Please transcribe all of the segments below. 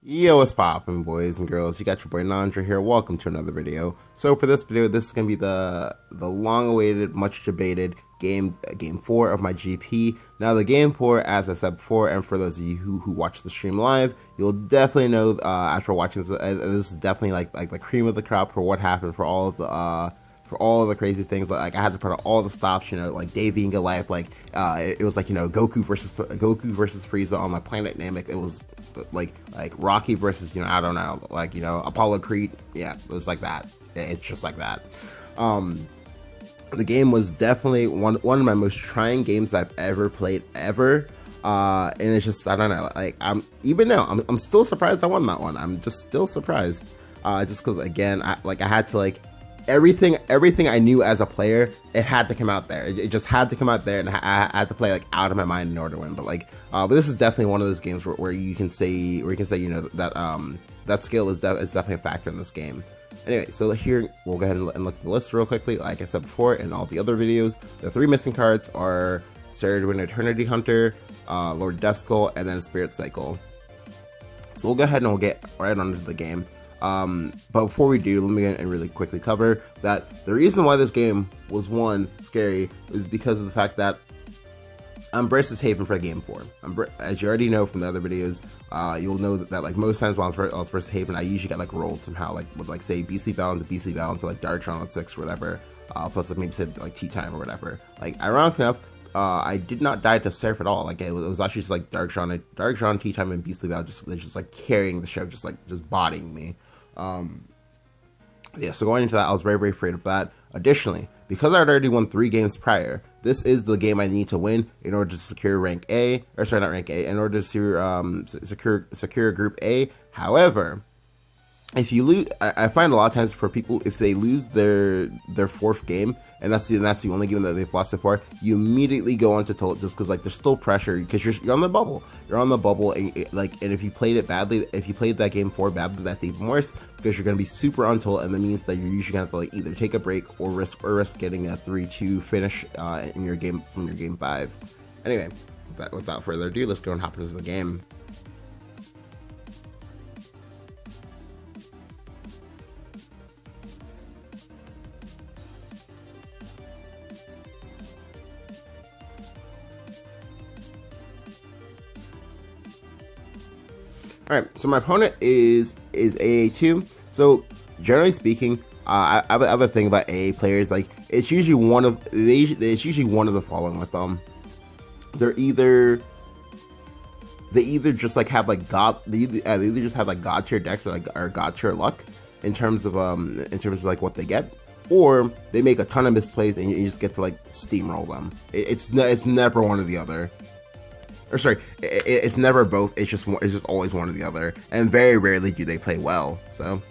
Yo, what's poppin', boys and girls? You got your boy Nandra here. Welcome to another video. So for this video, this is gonna be the long-awaited, much debated game 4 of my GP. Now the game 4, as I said before, and for those of you who watch the stream live, you'll definitely know after watching this, this is definitely like the cream of the crop for what happened for all of the crazy things. Like I had to put out all the stops, like Dave being alive, like it was like Goku versus Frieza on my planet Namek. It was like Rocky versus I don't know, like Apollo Creed. Yeah, it was like that. It's just like that. The game was definitely one of my most trying games I've ever played ever. And it's just, I don't know, like I'm still surprised I won that one. I'm just still surprised, just because again I had to everything I knew as a player, it had to come out there. It just had to come out there, and I had to play out of my mind in order to win. But this is definitely one of those games where you can say that skill is definitely a factor in this game. Anyway, so here we'll go ahead and look at the list real quickly. Like I said before in all the other videos, the 3 missing cards are Cerulean Eternity Hunter, Lord Death Skull, and then Spirit Cycle. So we'll go ahead and we'll get right onto the game. But before we do, let me and really quickly cover that the reason why this game was scary is because of the fact that I'm versus Haven for game 4. As you already know from the other videos, you'll know that like most times when I was versus Haven, I usually get rolled somehow, with say BC Balance to BC Balance to Darktron on 6 or whatever, plus maybe said Tea Time or whatever. Ironically enough, I did not die to Surf at all. It was actually just Darktron, Tea Time, and Beastly Val just carrying the show, just bodying me. Yeah, so going into that, I was very, very afraid of that. Additionally, because I had already won 3 games prior, this is the game I need to win in order to secure rank A, or sorry, not rank A, in order to secure Group A. However, if you lose, I find a lot of times for people, if they lose their 4th game, and that's the only game that they've lost so far, you immediately go on to tilt just because there's still pressure because you're on the bubble. You're on the bubble, and if you played it badly, if you played that game 4 badly, that's even worse because you're gonna be super on tilt, and that means that you're usually gonna have to either take a break or risk getting a 3-2 finish in your game from your game 5. Anyway, without further ado, let's go and hop into the game. Alright, so my opponent is AA2. So generally speaking, I have a thing about AA players. It's usually one of the following with them. They either just have god tier decks or god tier luck in terms of what they get, or they make a ton of misplays and you just get to steamroll them. It's never one or the other. Or sorry, it's never both. It's just always one or the other, and very rarely do they play well. So,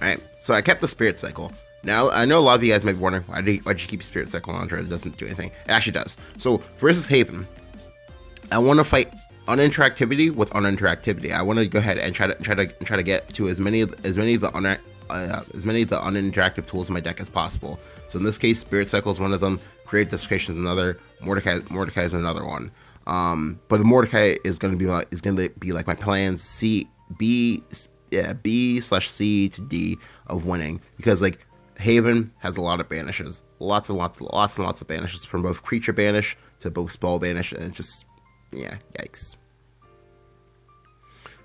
all right. So I kept the Spirit Cycle. Now I know a lot of you guys might be wondering why'd you keep Spirit Cycle on? It doesn't do anything. It actually does. So versus Haven, I want to fight uninteractivity with uninteractivity. I want to go ahead and try to get to as many of the uninteractive tools in my deck as possible. So in this case, Spirit Cycle is one of them. Create Desecration is another. Mordecai is another one. But the Mordecai is going to be like my plan B/C to D of winning, because Haven has a lot of banishes, lots and lots of banishes, from both creature banish to both spell banish, and just yikes.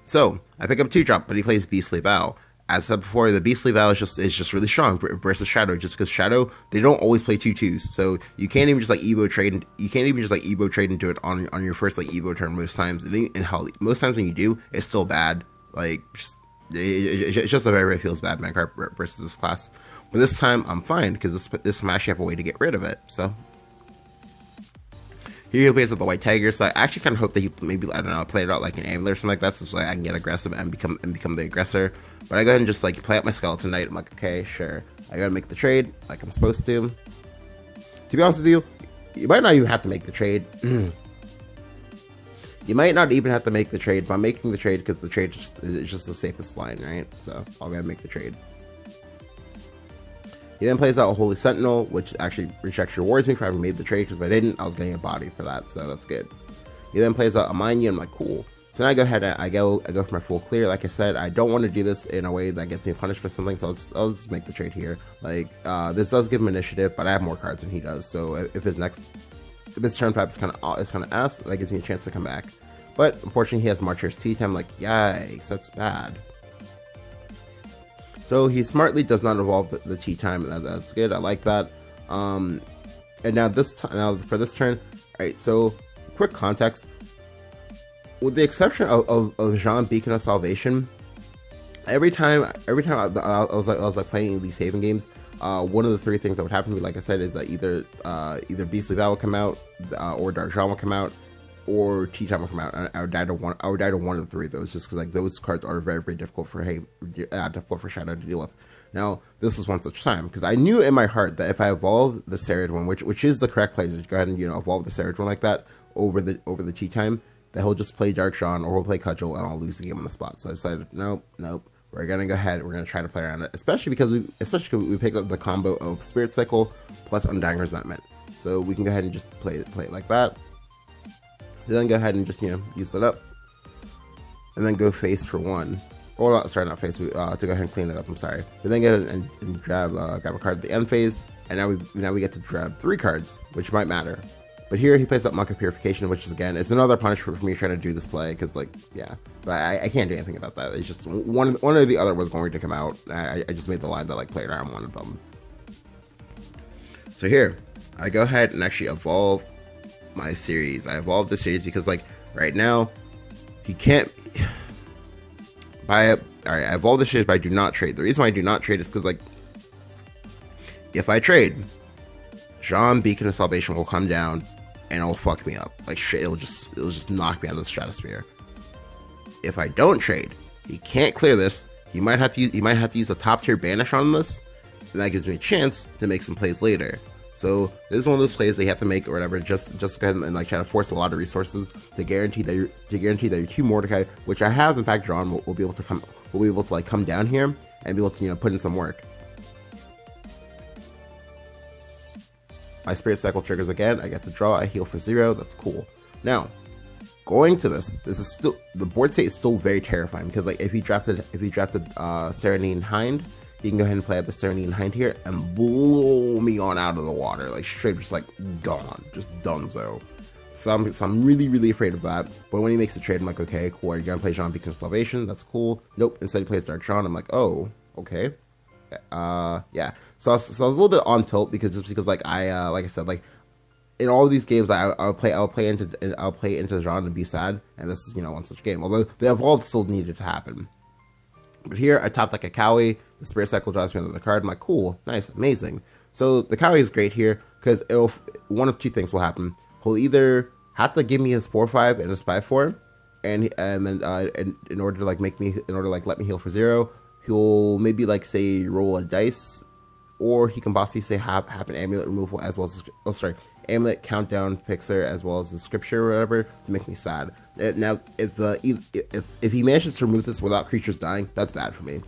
So I pick up 2-drop, but he plays Beastly Vow. As I said before, the Beastly Vow is just really strong versus Shadow, just because Shadow, they don't always play 2/2s, so you can't even just Evo trade. You can't even just Evo trade into it on your first Evo turn most times. And hell, most times when you do, it's still bad. It just a very, very feels bad man card versus this class. But this time I'm fine because this time I actually have a way to get rid of it. So here he plays with the White Tiger, so I actually kind of hope that he maybe, I don't know, play it out like an Ambler or something like that, so I can get aggressive and become the aggressor. But I go ahead and just play out my Skeleton Knight. I'm okay, sure. I gotta make the trade like I'm supposed to. To be honest with you, you might not even have to make the trade. You might not even have to make the trade, but I'm making the trade because the trade is just the safest line, right? So I'll go ahead and make the trade. He then plays out a Holy Sentinel, which actually rewards me for having made the trade, because if I didn't, I was getting a body for that, so that's good. He then plays a Mind You, and I'm like, cool. So now I go ahead and I go for my full clear. Like I said, I don't want to do this in a way that gets me punished for something, so I'll just make the trade here. Like, this does give him initiative, but I have more cards than he does. So if his turn type is kind of ass, that gives me a chance to come back. But unfortunately, he has Marcher's Tea Time. Like, yikes, that's bad. So he smartly does not evolve the Tea Time, and that's good. I like that. And now for this turn, alright. So quick context. With the exception of Jean Beacon of Salvation, every time I was playing these haven games, one of the three things that would happen to me, like I said, is that either Beastly Vow will come out, or Dark Jean will come out, or Tea Time will come out. And I would die to one of the three of those, just because like those cards are very, very difficult for Shadow to deal with. Now this was one such time, because I knew in my heart that if I evolve the Serried one, which is the correct play, to go ahead and evolve the Serried one like that over the Tea Time, that he'll just play Dark Jean or he'll play Cudgel, and I'll lose the game on the spot. So I decided, nope, we're gonna go ahead, we're gonna try to play around it, especially because we picked up the combo of Spirit Cycle plus Undying Resentment, so we can go ahead and just play it like that. Then go ahead and just use that up, and then go face for one. Or not face. To go ahead and clean it up. I'm sorry. But then go ahead and grab a card at the end phase, and now we get to grab 3 cards, which might matter. But here he plays up Monk of Purification, which is again, it's another punishment for me trying to do this play, because like, yeah, but I can't do anything about that. It's just one or the other was going to come out. I just made the line that like played around one of them. So here I go ahead and actually evolve my series. I evolved the series because like right now he can't buy it. Alright, I evolved the series, but I do not trade. The reason why I do not trade is because like if I trade, Jean Beacon of Salvation will come down and it'll fuck me up. Like shit, it'll just knock me out of the stratosphere. If I don't trade, he can't clear this. He might have to use a top tier banish on this, and that gives me a chance to make some plays later. So this is one of those plays they have to make or whatever. Just go ahead and like try to force a lot of resources to guarantee that your 2 Mordecai, which I have in fact drawn, will be able to like come down here and be able to put in some work. My Spirit Cycle triggers again. I get to draw. I heal for 0. That's cool. Now, going to this is still, the board state is still very terrifying, because like if he drafted Serenine Hind, he can go ahead and play up the Serenine Hind here and blow me on out of the water, like straight, just like gone, just donezo. So I'm really, really afraid of that. But when he makes the trade, I'm like, okay, cool. Are you gonna play Jean Beacon of Salvation? That's cool. Nope. Instead he plays Dark Jean. I'm like, oh, okay. Yeah. So I was a little bit on tilt because like I said, like in all of these games I'll play into Jean and be sad, and this is one such game. Although the evolve still needed to happen. But here I topped like a Cowie. The Spirit Cycle draws me another card. I'm like, cool, nice, amazing. So the Cowie is great here because one of 2 things will happen. He'll either have to give me his 4/5 and his 5/4, and then in order to let me heal for 0. He'll maybe like say roll a dice, or he can possibly say have an amulet removal as well as amulet countdown fixer as well as the scripture or whatever to make me sad. Now if he manages to remove this without creatures dying, that's bad for me.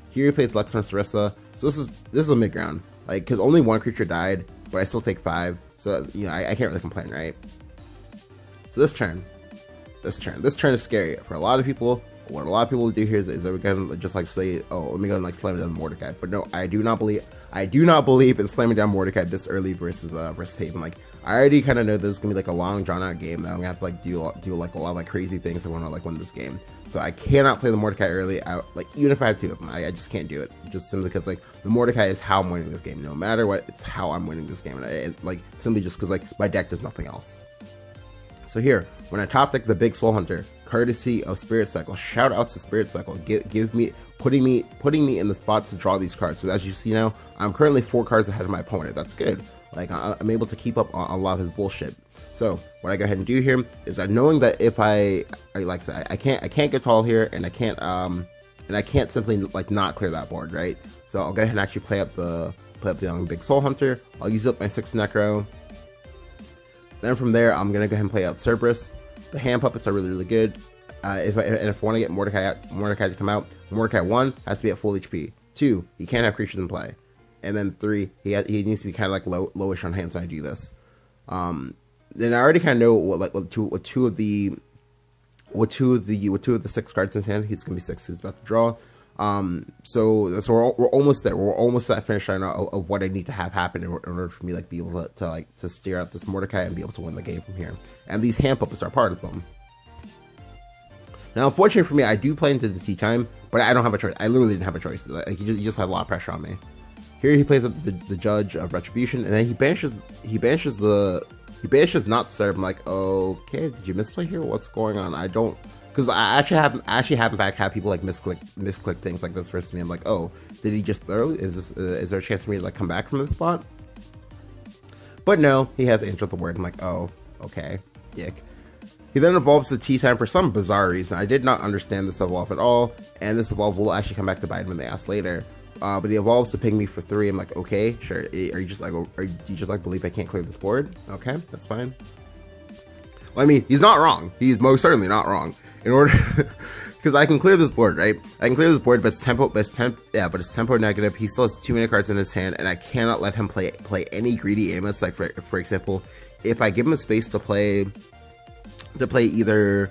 Here he plays Lexar Sarissa, so this is a mid ground, like because only 1 creature died, but I still take 5, so I can't really complain, right? So this turn is scary for a lot of people. What a lot of people do here is they're gonna just like say, oh, let me go and like slam down Mordecai. But no, I do not believe in slamming down Mordecai this early versus Haven. Like I already kind of know this is gonna be like a long drawn out game that I'm gonna have to like do like a lot of like crazy things to want to like win this game. So I cannot play the Mordecai early. Like even if I have 2 of them, I just can't do it. Just simply because like the Mordecai is how I'm winning this game. No matter what, it's how I'm winning this game. And like simply just because like my deck does nothing else. So here, when I top deck the Big Soul Hunter, courtesy of Spirit Cycle, shout outs to Spirit Cycle, putting me in the spot to draw these cards. So as you see now, I'm currently 4 cards ahead of my opponent. That's good. Like I'm able to keep up on a lot of his bullshit. So what I go ahead and do here is that knowing that if I can't get tall here, and I can't simply like not clear that board, right? So I'll go ahead and actually play up the young Big Soul Hunter. I'll use up my 6 Necro. Then from there, I'm gonna go ahead and play out Cerberus. The hand puppets are really, really good. If I want to get Mordecai to come out, Mordecai 1 has to be at full HP. 2, he can't have creatures in play, and then 3, he needs to be kind of like lowish on hand. So I do this. then I already kind of know what two of the 6 cards in his hand. He's gonna be 6. He's about to draw. So we're almost there. We're almost at the finish line of what I need to have happen in order for me be able to steer out this Mordecai and be able to win the game from here. And these hand puppets are part of them. Now, unfortunately for me, I do play into the tea time, but I don't have a choice. I literally didn't have a choice. Like, he just had a lot of pressure on me. Here he plays the Judge of Retribution, and then he banishes not serve. I'm like, okay, did you misplay here? What's going on? I don't, because I actually have in fact had people misclick things like this versus me. I'm like, oh, did he just throw? Is there a chance for me to come back from this spot? But no, he has Angel of the Word. I'm like, oh, okay, dick. He then evolves to T-Time for some bizarre reason. I did not understand this evolve at all, and this evolve will actually come back to bite him in the ass later. But he evolves to ping me for 3. I'm like, okay, sure. Are you just believe I can't clear this board? Okay, that's fine. Well, I mean, he's not wrong. He's most certainly not wrong. In order, because I can clear this board, right? I can clear this board, but it's tempo negative. He still has 2 mana cards in his hand, and I cannot let him play any greedy Amos. Like for example, if I give him a space to play either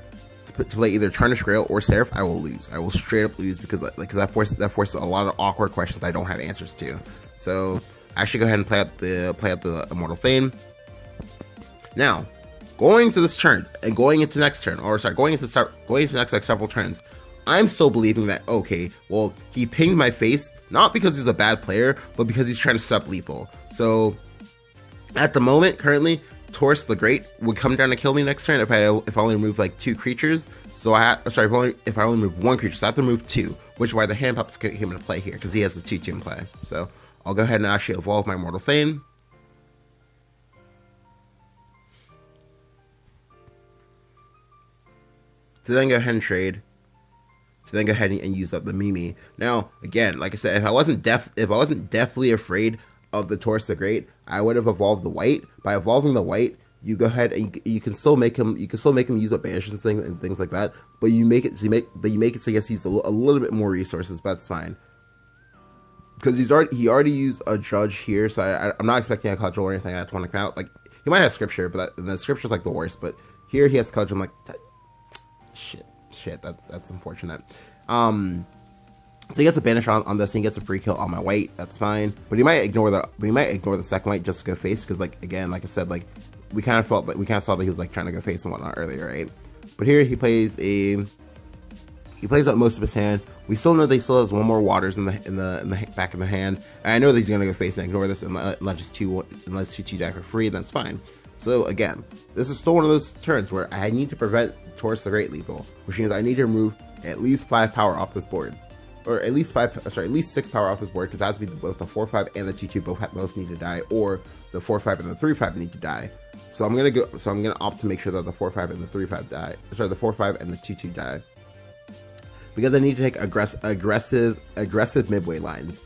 Tarnished Grail or Seraph, I will lose. I will straight up lose because that forces a lot of awkward questions I don't have answers to. So I should go ahead and play out the Immortal Thane. Now, going to this turn and going into next turn, going into next several turns, I'm still believing that, okay, well, he pinged my face not because he's a bad player, but because he's trying to set up lethal. So at the moment, currently, Taurus the Great would come down to kill me next turn if I only remove 2 creatures. So if I only remove 1 creature, so I have to remove 2, which is why the hand pups came into play here, because he has the 2/2 in play. So I'll go ahead and actually evolve my Immortal Thane. To then go ahead and trade. To then go ahead and use up the Mimi. Now, again, like I said, if I wasn't deathly afraid of the Taurus the Great, I would have evolved the white. By evolving the white, you go ahead and you can still make him use up banishes and things like that. But you make it so he has to use a little bit more resources, but that's fine. Because he already used a Judge here, so I'm not expecting a Cudgel or anything. I want to come out. Like, he might have Scripture, but the Scripture's the worst. But here he has Cudgel. I'm like, shit, that's unfortunate. So he gets a banish on this, and he gets a free kill on my white. That's fine, but he might ignore the second white just to go face, because again, like I said, we kind of saw that he was trying to go face and whatnot earlier, right? But here he plays out most of his hand. We still know that he still has 1 more Waters in the back of the hand, and I know that he's gonna go face and ignore this and let 2/2 die for free. That's fine. So again, this is still one of those turns where I need to prevent Taurus the Great lethal, which means I need to remove at least 5 power off this board. Or at least 6 power off this board, because it has to be both the 4/5 and the 2/2 both need to die, or the 4/5 and the 3/5 need to die. So I'm gonna opt to make sure that the 4/5 and the 3/5 die. Sorry, the 4/5 and the 2/2 die, because I need to take aggressive midway lines.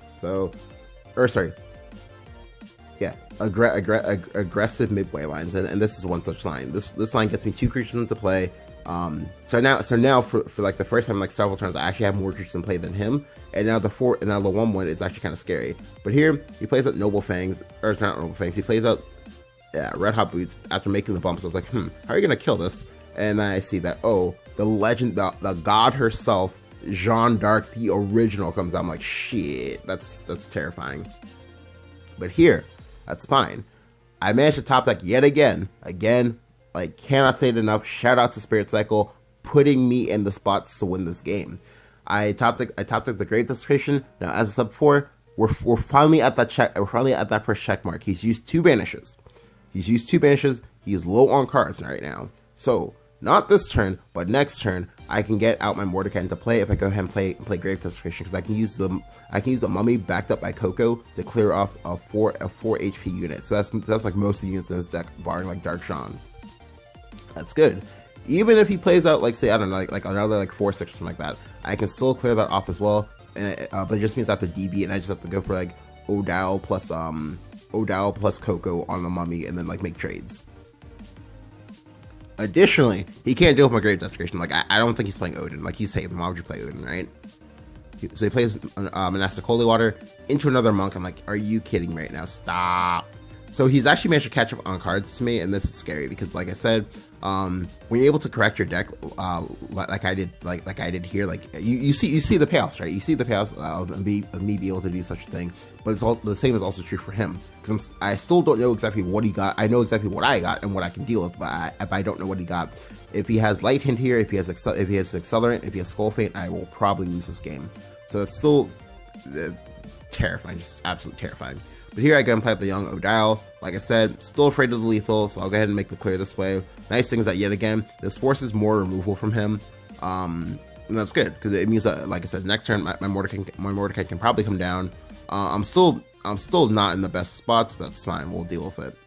Aggressive midway lines, and this is one such line. This line gets me 2 creatures into play. So now for the first time several turns, I actually have more creatures in play than him, and now the 1/1 is actually kind of scary. But here he plays out Noble Fangs, or it's not Noble Fangs. He plays out Red Hot Boots after making the bumps. I was like, how are you gonna kill this? And then I see that, oh, the legend, the god herself, Jeanne d'Arc, the original, comes out. I'm like, shit, that's terrifying. But here, that's fine. I managed to top deck yet again. Cannot say it enough. Shout out to Spirit Cycle, putting me in the spots to win this game. I top decked the Great Desecration. Now, as I said before, we're finally at that check. We're finally at that first check mark. He's used 2 banishes. He's low on cards right now. So not this turn, but next turn, I can get out my Mordecai into play if I go ahead and play Grave Desecration, because I can use a Mummy backed up by Coco to clear off a 4 HP unit. So that's most of the units in his deck, barring Dark Sean. That's good. Even if he plays out say I don't know another 4/6 or something like that, I can still clear that off as well. And but it just means I have to DB, and I just have to go for Odal plus Coco on the Mummy, and then make trades. Additionally, he can't deal with my Grave Desecration. I don't think he's playing Odin. He's safe. Why would you play Odin, right? So he plays Monastic Holy Water into another Monk. I'm like, are you kidding right now? Stop. So he's actually managed to catch up on cards to me, and this is scary because, like I said, when you're able to correct your deck, like I did here, like you see the payoffs, right? You see the payoffs of me be able to do such a thing. But it's all the same is also true for him, because I still don't know exactly what he got. I know exactly what I got and what I can deal with, but if I don't know what he got, if he has Light Hint here, if he has Accelerant, if he has Skull Feint, I will probably lose this game. So it's still terrifying, just absolutely terrifying. But here I go and play up the young Odile. Like I said, still afraid of the lethal, so I'll go ahead and make the clear this way. Nice thing is that yet again, this forces more removal from him. And that's good, because it means that, like I said, next turn my Mordecai can probably come down. I'm still not in the best spots, but that's fine. We'll deal with it.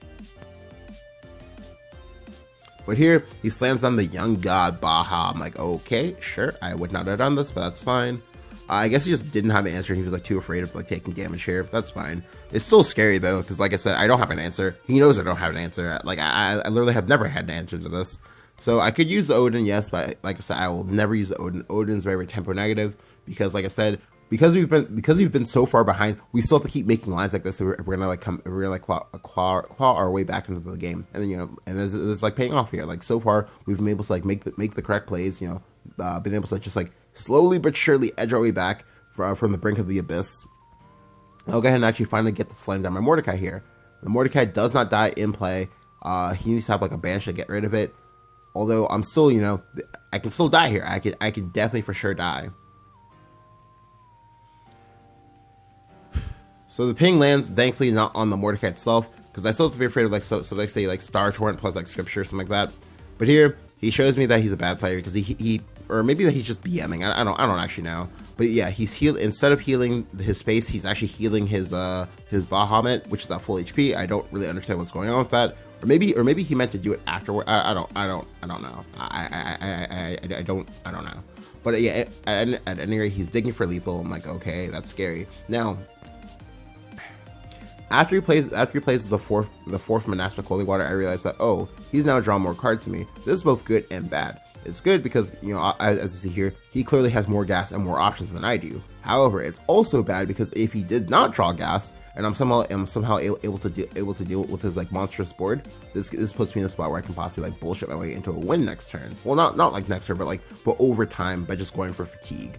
But here he slams on the young god Baha. I'm like, okay, sure. I would not have done this, but that's fine. I guess he just didn't have an answer. He was like too afraid of like taking damage here. That's fine. It's still scary though, because like I said, I don't have an answer. He knows I don't have an answer. Like I literally have never had an answer to this. So I could use the Odin, yes, but like I said, I will never use the Odin. Odin's very tempo negative because, like I said, because we've been so far behind, we still have to keep making lines like this. So we're gonna claw our way back into the game, and then and it's like paying off here. Like so far, we've been able to like make the correct plays. Been able to just like slowly but surely edge our way back from the brink of the abyss. I'll go ahead and actually finally get the slam down my Mordecai here. The Mordecai does not die in play. He needs to have like a banish to get rid of it. Although I'm still, I can still die here. I could definitely for sure die. So the ping lands, thankfully not on the Mordecai itself, because I still have to be afraid of like so like say like Star Torrent plus like Scripture or something like that. But here he shows me that he's a bad player because he or maybe that he's just BMing. I don't actually know. But yeah, he's instead of healing his face, he's actually healing his Bahamut, which is at full HP. I don't really understand what's going on with that. Or maybe he meant to do it afterward. I don't know. I don't know. But yeah, at any rate, he's digging for lethal. I'm like, okay, that's scary. Now, after he plays the fourth monastic holy water, I realized that he's now drawn more cards to me. This is both good and bad. It's good because as you see here, he clearly has more gas and more options than I do. However, it's also bad because if he did not draw gas, and I'm somehow able to deal with his like monstrous board, this puts me in a spot where I can possibly like bullshit my way into a win next turn. Well, not like next turn, but over time by just going for fatigue.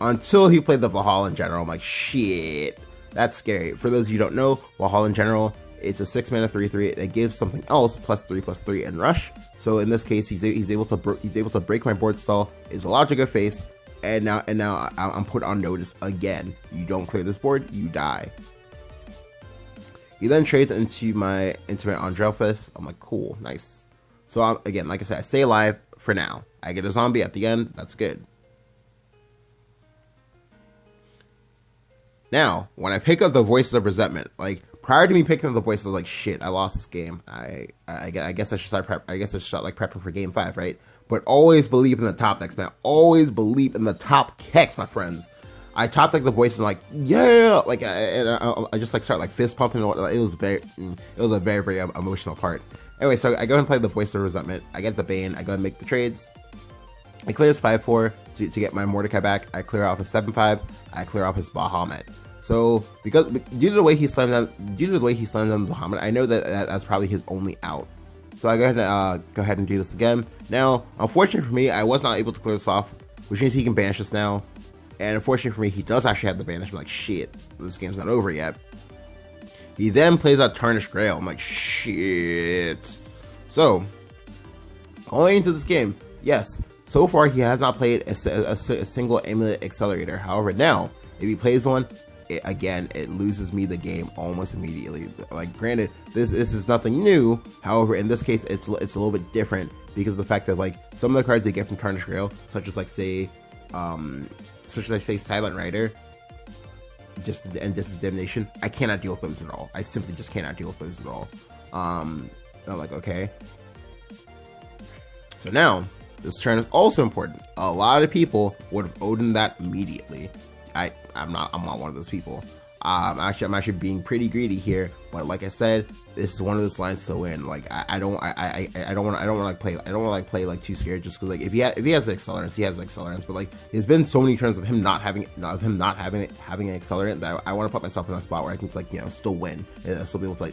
Until he played the Valhalla in general, I'm like, shit, that's scary. For those of you who don't know, Valhalla in general, it's a 6-mana 3/3 that gives something else +3/+3 and rush. So in this case, he's able to break my board stall. Is a logic of face, and now I'm put on notice again. You don't clear this board, you die. He then trades into my Andrelphus. I'm like, cool, nice. So again, like I said, I stay alive for now. I get a zombie at the end. That's good. Now, when I pick up the Voices of Resentment, like prior to me picking up the Voices, I was like, shit, I lost this game. I guess I should start prepping for Game 5, right? But always believe in the top decks, man. Always believe in the top decks, my friends. I top deck the Voices and like, yeah, like I just like start like fist pumping. It was a very very emotional part. Anyway, so I go and play the Voice of Resentment. I get the Bane. I go and make the trades. I clear his 5/4 to get my Mordecai back. I clear off his 7/5. I clear off his Bahamut. So due to the way he slammed down the Bahamut, I know that that's probably his only out. So I go ahead and do this again. Now, unfortunately for me, I was not able to clear this off, which means he can banish us now. And unfortunately for me, he does actually have the banish. I'm like, shit, this game's not over yet. He then plays out Tarnished Grail. I'm like, shit. So going into this game, yes. So far, he has not played a single Amulet Accelerator. However, now, if he plays one, it loses me the game almost immediately. Like, granted, this is nothing new. However, in this case, it's a little bit different because of the fact that, like, some of the cards they get from Tarnished Grail, such as, say, Silent Rider, and Disadaptation, I cannot deal with those at all. I simply just cannot deal with those at all. I'm like, okay. So now, this turn is also important. A lot of people would have Odin that immediately. I'm not one of those people. I'm actually being pretty greedy here, but like I said, this is one of those lines to win. Like I don't want to play like too scared, just because like if he has the accelerants, he has the accelerants, but like there's been so many turns of him not having having an accelerant that I want to put myself in a spot where I can like still win, and still be able to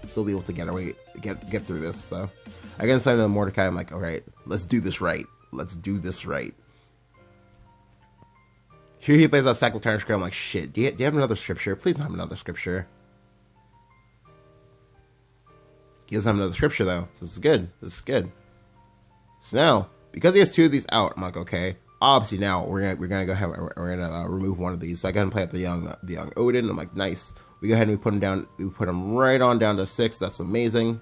still be able to get through this. So against the Mordecai, I'm like, all right, let's do this right. Let's do this right. Here he plays that second turn script. I'm like, shit, do you have another scripture? Please don't have another scripture. He doesn't have another scripture, though. So this is good. This is good. So now, because he has two of these out, I'm like, okay. Obviously now, we're gonna go ahead, we're gonna remove one of these. So I go ahead and play up the young Odin. I'm like, nice. We go ahead and we put him down. We put him right on down to 6. That's amazing.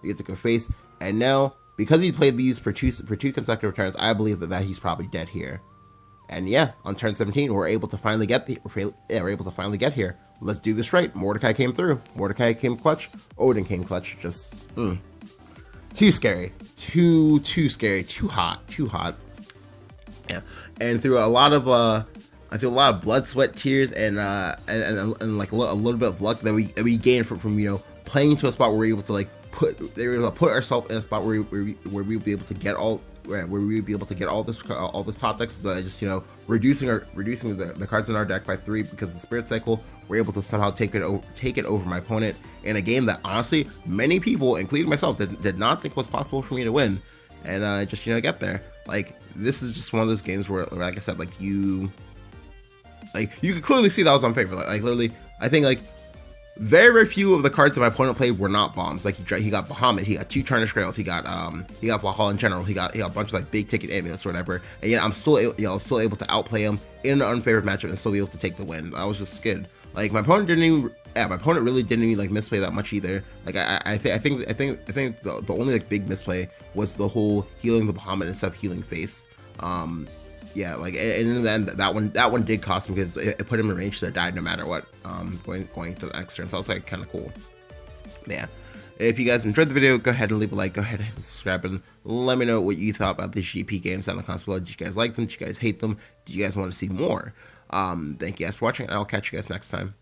We get to go face. And now, because he played these for two consecutive turns, I believe that he's probably dead here. And yeah, on turn 17, we're able to finally get here. Let's do this right. Mordecai came through. Mordecai came clutch. Odin came clutch. Just too scary. Too scary. Too hot. Yeah. And through a lot of blood, sweat, tears, and like a little bit of luck that we gained from playing to a spot where we're able to like put ourselves in a spot where we'll be able to get all this top decks. So just reducing the cards in our deck by 3 because of the Spirit Cycle. We're able to somehow take it over my opponent in a game that honestly many people, including myself, did not think was possible for me to win, and just get there. Like, this is just one of those games where, like I said, like you could clearly see that I was on favor. Like literally, I think like very few of the cards that my opponent played were not bombs. Like he got Bahamut, he got 2 Tarnished Grails, he got Valhalla in general, he got a bunch of like big ticket amulets or whatever. And yeah, I'm still able to outplay him in an unfavored matchup and still be able to take the win. I was just good. Like my opponent really didn't even like misplay that much either. Like I think the only like big misplay was the whole healing the Bahamut instead of healing face. Yeah, like, and in the end, that one did cost him because it put him in range to die no matter what, going to the next turn. So it's like kind of cool. Yeah. If you guys enjoyed the video, go ahead and leave a like, go ahead and subscribe, and let me know what you thought about the GP games down in the comments below. Did you guys like them? Did you guys hate them? Do you guys want to see more? Thank you guys for watching, and I'll catch you guys next time.